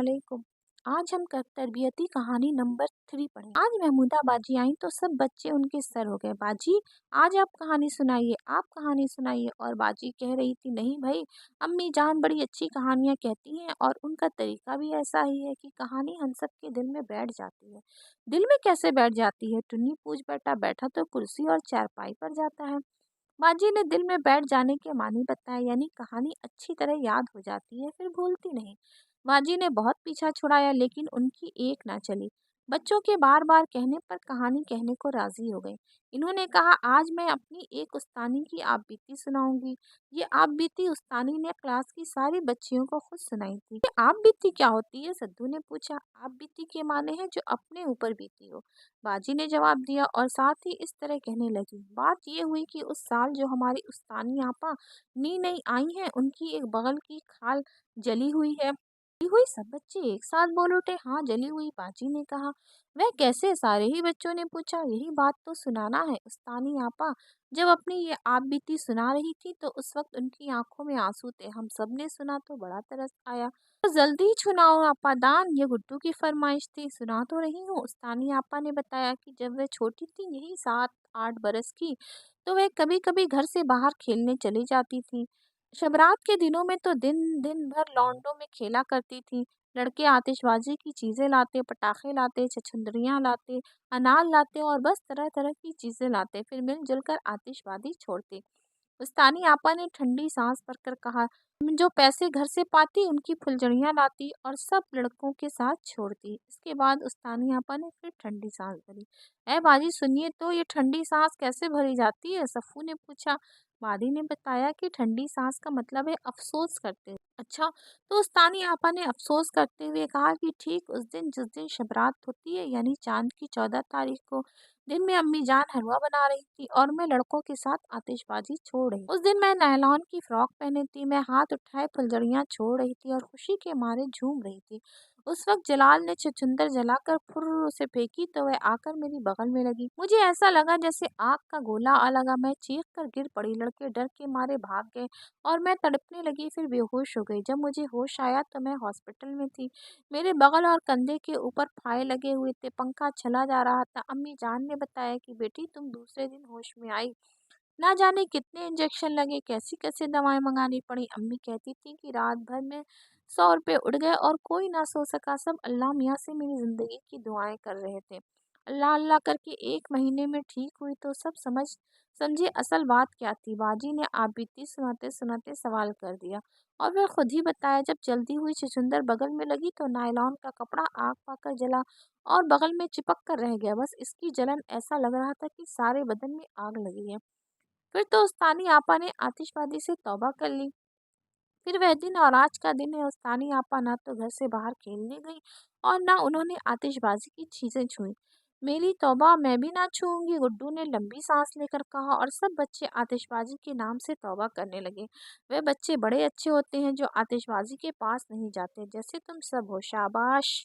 अस्सलामुअलैकुम। आज हम तरबियती कहानी नंबर 3 पढ़ें। आज महमूदा बाजी आई तो सब बच्चे उनके सर हो गए। बाजी, आज आप कहानी सुनाइए, आप कहानी सुनाइए। और बाजी कह रही थी, नहीं भाई, अम्मी जान बड़ी अच्छी कहानियाँ कहती हैं और उनका तरीका भी ऐसा ही है कि कहानी हम सब के दिल में बैठ जाती है। दिल में कैसे बैठ जाती है? टुन्नी पूछ बैठा। बैठा तो कुर्सी और चारपाई पर जाता है। बाजी ने दिल में बैठ जाने के मानी बताया, यानी कहानी अच्छी तरह याद हो जाती है, फिर भूलती नहीं। बाजी ने बहुत पीछा छुड़ाया लेकिन उनकी एक ना चली। बच्चों के बार बार कहने पर कहानी कहने को राजी हो गए। इन्होंने कहा, आज मैं अपनी एक उस्तानी की आप बीती सुनाऊंगी। ये आप बीती उस्तानी ने क्लास की सारी बच्चियों को खुद सुनाई थी। ये आप बीती क्या होती है? सद्दू ने पूछा। आप बीती के माने हैं जो अपने ऊपर बीती हो, बाजी ने जवाब दिया और साथ ही इस तरह कहने लगी। बात ये हुई कि उस साल जो हमारी उस्तानी आपा नई नई आई हैं, उनकी एक बगल की खाल जली हुई है। जली हुई? सब बच्चे एक साथ बोल उठे। हाँ, जली हुई, बाजी ने कहा। वह कैसे? सारे ही बच्चों ने पूछा। यही बात तो सुनाना है। उस्तानी आपा जब अपनी ये आप बीती सुना रही थी तो उस वक्त उनकी आंखों में आंसू थे। हम सब ने सुना तो बड़ा तरस आया। तो जल्दी सुनाओ आपा दान, ये गुड्डू की फरमाइश थी। सुना तो रही हूँ। उस्तानी आपा ने बताया कि जब वह छोटी थी, यही 7-8 बरस की, तो वह कभी कभी घर से बाहर खेलने चली जाती थी। शबरात के दिनों में तो दिन दिन भर लॉन्डो में खेला करती थी। लड़के आतिशबाजी की चीजें लाते, पटाखे लाते, छछुंदरियां लाते, अनार लाते और बस तरह तरह की चीजें लाते, फिर मिलजुल कर आतिशबाजी छोड़ते। उस्तानी आपा ने ठंडी सांस भरकर कहा, जो पैसे घर से पाती उनकी फुलझड़ियाँ लाती और सब लड़कों के साथ छोड़ती। इसके बाद उस्तानी आपा ने फिर ठंडी सांस भरी। ऐ बाजी सुनिए तो, ये ठंडी सांस कैसे भरी जाती है? सफू ने पूछा। बादी ने बताया कि ठंडी सांस का मतलब है अफसोस करते। अच्छा, तो उस्तानी आपा ने अफसोस करते हुए कहा कि ठीक उस दिन जिस दिन शबरात होती है, यानी चांद की 14 तारीख को, दिन में अम्मी जान हलवा बना रही थी और मैं लड़कों के साथ आतिशबाजी छोड़ रही। उस दिन मैं नायलॉन की फ्रॉक पहनी थी, मैं हाथ उठाए फुलझड़ियाँ छोड़ रही थी और खुशी के मारे झूम रही थी। उस वक्त जलाल ने छुछुंदर जलाकर फुर्र से फेंकी तो वह आकर मेरी बगल में लगी। मुझे ऐसा लगा जैसे आग का गोला आ लगा। मैं चीख कर गिर पड़ी। लड़के डर के मारे भाग गए और मैं तड़पने लगी, फिर बेहोश हो गई। जब मुझे होश आया तो मैं हॉस्पिटल में थी। मेरे बगल और कंधे के ऊपर फाहे लगे हुए थे, पंखा चला जा रहा था। अम्मी जान ने बताया कि बेटी तुम दूसरे दिन होश में आई। ना जाने कितने इंजेक्शन लगे, कैसी कैसी दवाएं मंगानी पड़ी। अम्मी कहती थी कि रात भर में 100 रुपए उड़ गए और कोई ना सो सका। सब अल्लाह मियाँ से मेरी जिंदगी की दुआएं कर रहे थे। अल्लाह अल्लाह करके 1 महीने में ठीक हुई तो सब समझे असल बात क्या थी। बाजी ने आप बीती सुनाते सुनाते सवाल कर दिया और वह खुद ही बताया। जब जल्दी हुई छछुंदर बगल में लगी तो नायलॉन का कपड़ा आग पाकर जला और बगल में चिपक कर रह गया। बस इसकी जलन ऐसा लग रहा था कि सारे बदन में आग लगी है। फिर तो उस्तानी आपा ने आतिशबाजी से तौबा कर ली। फिर वह दिन और आज का दिन है। उस्तानी आपा ना तो घर से बाहर खेलने गई और ना उन्होंने आतिशबाजी की चीजें छुई। मेरी तौबा, मैं भी ना छूऊंगी, गुड्डू ने लंबी सांस लेकर कहा और सब बच्चे आतिशबाजी के नाम से तौबा करने लगे। वे बच्चे बड़े अच्छे होते हैं जो आतिशबाजी के पास नहीं जाते, जैसे तुम सब हो। शाबाश।